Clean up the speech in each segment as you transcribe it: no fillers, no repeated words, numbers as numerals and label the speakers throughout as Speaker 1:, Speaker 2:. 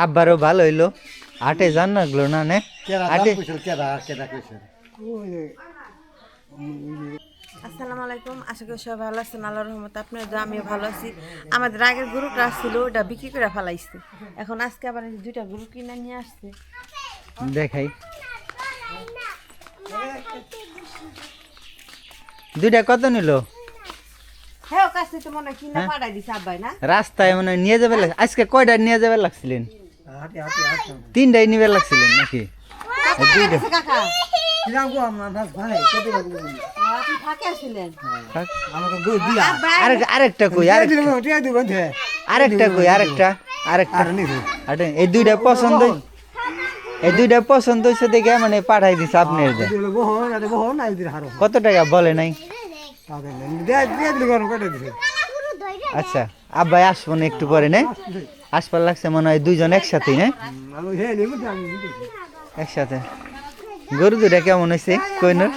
Speaker 1: আব্বারও ভালো হইলো হাটে যান না গেলো না নে হাটে
Speaker 2: আসসালামু আলাইকুম, আশা করি সবাই ভালো আছেন। আল্লাহর রহমতে আপনার দোয়া আমিও ভালো আছি। আমাদের আগের গরুটা ছিল, ওটা বিক্রি করে ফেলাইছে। এখন আজকে আবার এই দুইটা গরু কিনে নিয়ে আসছে।
Speaker 1: দেখাই দুইটা কত নিল
Speaker 2: হ্যাঁ, কাছ থেকে মনে হয় কিনে পাঠাই দিছে আব্বাই না।
Speaker 1: রাস্তায় মানে নিয়ে যাবে আজকে কয়টা নিয়ে যাবে লাগছিলেন? তিনটাই নিবে লাগছিলেন নাকি? দুইটা
Speaker 2: কাকা
Speaker 1: আরেকটা কই আরেকটা কই আরেকটা এই দুইটা পছন্দ হয়েছে দেখে মানে পাঠাই দিছে আপনার। কত টাকা বলে নাই? আচ্ছা আব্বাই আসবো না একটু পরে না? আসবার লাগছে মনে হয় দুইজন একসাথেই না? একসাথে গরু দুটা কেমন হয়েছে কইনর?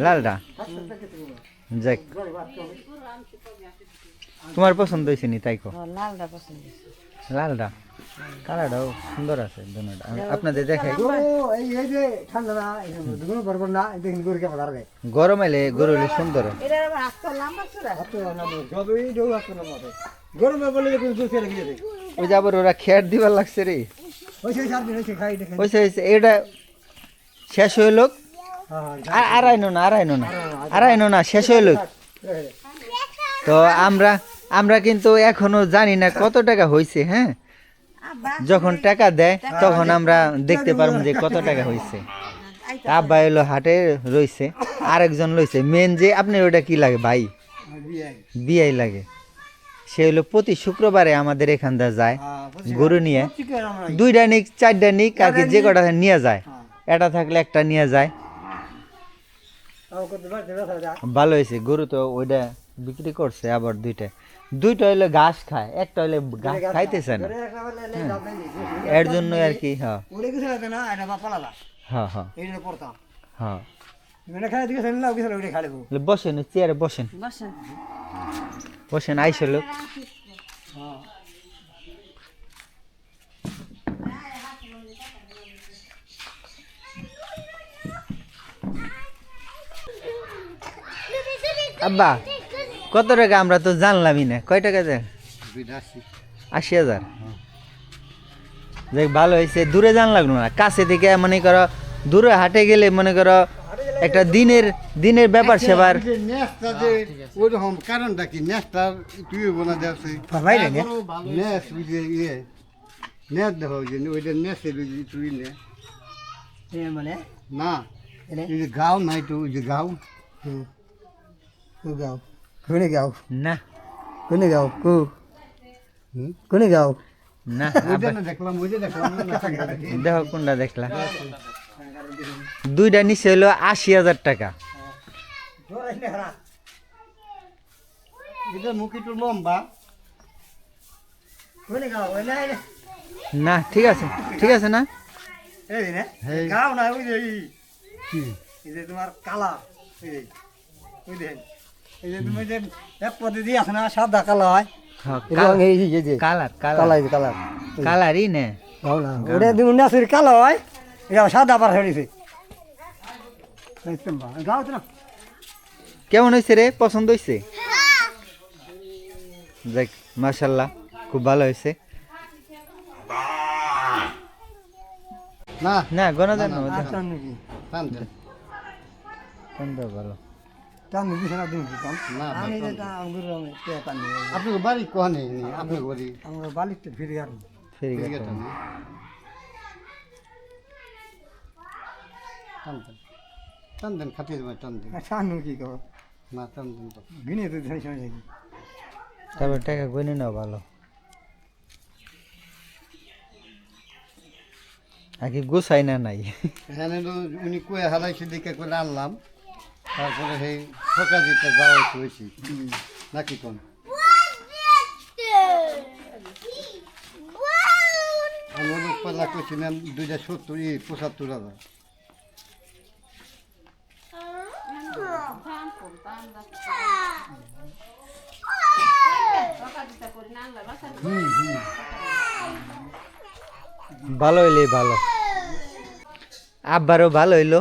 Speaker 1: লালটা যাক তোমার পছন্দ হয়েছে নি তাই কো? লালটা কালারটাও সুন্দর আছে দুটোটা। আপনাদের দেখাই গরম এলে গরু হলে সুন্দর। ওই যে আবার ওরা খেয়ার দিবার লাগছে রে। এটা শেষ হইল আড়াইনো না শেষ হইল। তো আমরা কিন্তু এখনো জানি না কত টাকা হয়েছে। হ্যাঁ, যখন টাকা দেয় তখন আমরা দেখতে পারবো যে কত টাকা হয়েছে। আব্বা এলো হাটে রয়েছে, আরেকজন লইছে মেন যে আপনার ওটা কি লাগে ভাই? বিয়াই লাগে। সে হলো প্রতি শুক্রবারে আমাদের এখান দিয়ে যায় গরু নিয়ে, দুইটা নিক চারটা নিক আর কি, যে কটা নিয়ে যায়। এটা থাকলে একটা নিয়ে যায়। ভালো হয়েছে গরু তো ওইটা বিক্রি করছে। আবার দুইটা হইলে ঘাস খায়, একটা হইলে ঘাস খাইতেছে না, এর জন্য আর কি। হ্যাঁ হ্যাঁ হ্যাঁ বসেন চেয়ারে বসেন বসেন আইসো লোক। আব্বা কত টাকা আমরা তো জানলামই না, কয় টাকা দেয়? 80,000। দেখ ভালো হয়েছে, দূরে জান লাগলো না, কাছে থেকে মনে করো দূরে হাটে গেলে মনে করো একটা দিনের ব্যাপার সেবার।
Speaker 3: ওইরকম কারণটা কি নেসটা তুই বোনা যাচ্ছে নেস ইয়ে নেস দেখো ওইটা নেসের তুই নে মানে না গাও নাই তো ওই যে গাও গাও কোনে গাও
Speaker 1: না
Speaker 3: কোনে গাও কোনে গাও
Speaker 1: না
Speaker 3: দেখলাম
Speaker 1: দেখো কোনটা দেখলা? দুইটা নিচে হলো 80,000 টাকা। না ঠিক আছে না
Speaker 3: গাও না ওই যে তোমার কালা এই যে তুমি যে এক পদ্ধতি আছে না সাদা কালা হয়
Speaker 1: কালারই নে
Speaker 3: কালো হয় এটা সাদা পার হয়েছে।
Speaker 1: কেমন হয়েছে রে? পছন্দ হয়েছে? দেখ মাশাআল্লাহ খুব ভালো হয়েছে।
Speaker 3: না
Speaker 1: না গনা দেন ভালো
Speaker 3: আপনার বাড়ি কোনে? আপনার বাড়ি আমার বাড়ি তো ফিরে টান খাটিয়ে দেবেন টান কি কর না টান তো গিনে তো
Speaker 1: তারপর টাকা গনে নাও ভালো। আগে গোছাই না নাই
Speaker 3: এখানে উনি কয়ে হারাইছে দেখে করে আনলাম, তারপরে সেই সকাল দিতে যাওয়া হয়েছি নাকি কোন আমি পাল্লা করছিলাম 270-75,000।
Speaker 1: ভালো হইলে ভালো, আব্বারও ভালো হইলো।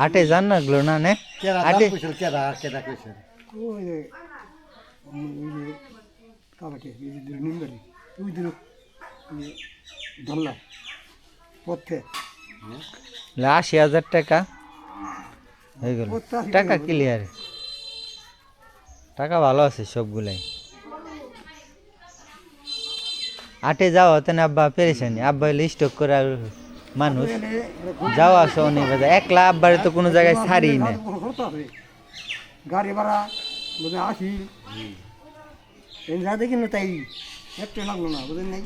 Speaker 1: আটে যান না গেলো না নে
Speaker 3: কেরা
Speaker 1: আটে
Speaker 3: দাম কইছিল কেরা কইছিল
Speaker 4: ওই যে কাবাকে এই যে নিন্দরি ওই দিন ধরলাম পথে
Speaker 1: 80,000 টাকা হয়ে গেল। টাকা ক্লিয়ার, টাকা ভালো আছে সবগুলাই। আটে যাওয়া হতে না আব্বা পেরেছেন, আব্বা হইলে স্টক করে আর মানুষ যাওয়া আসা অনেক বাজে। একলা আব্বারে তো কোনো জায়গায় ছাড়ি না।
Speaker 4: গাড়ি ভাড়া বোধ 80 এই যা দেখি না তাই একটু লাগলো না বুঝলেন নাই।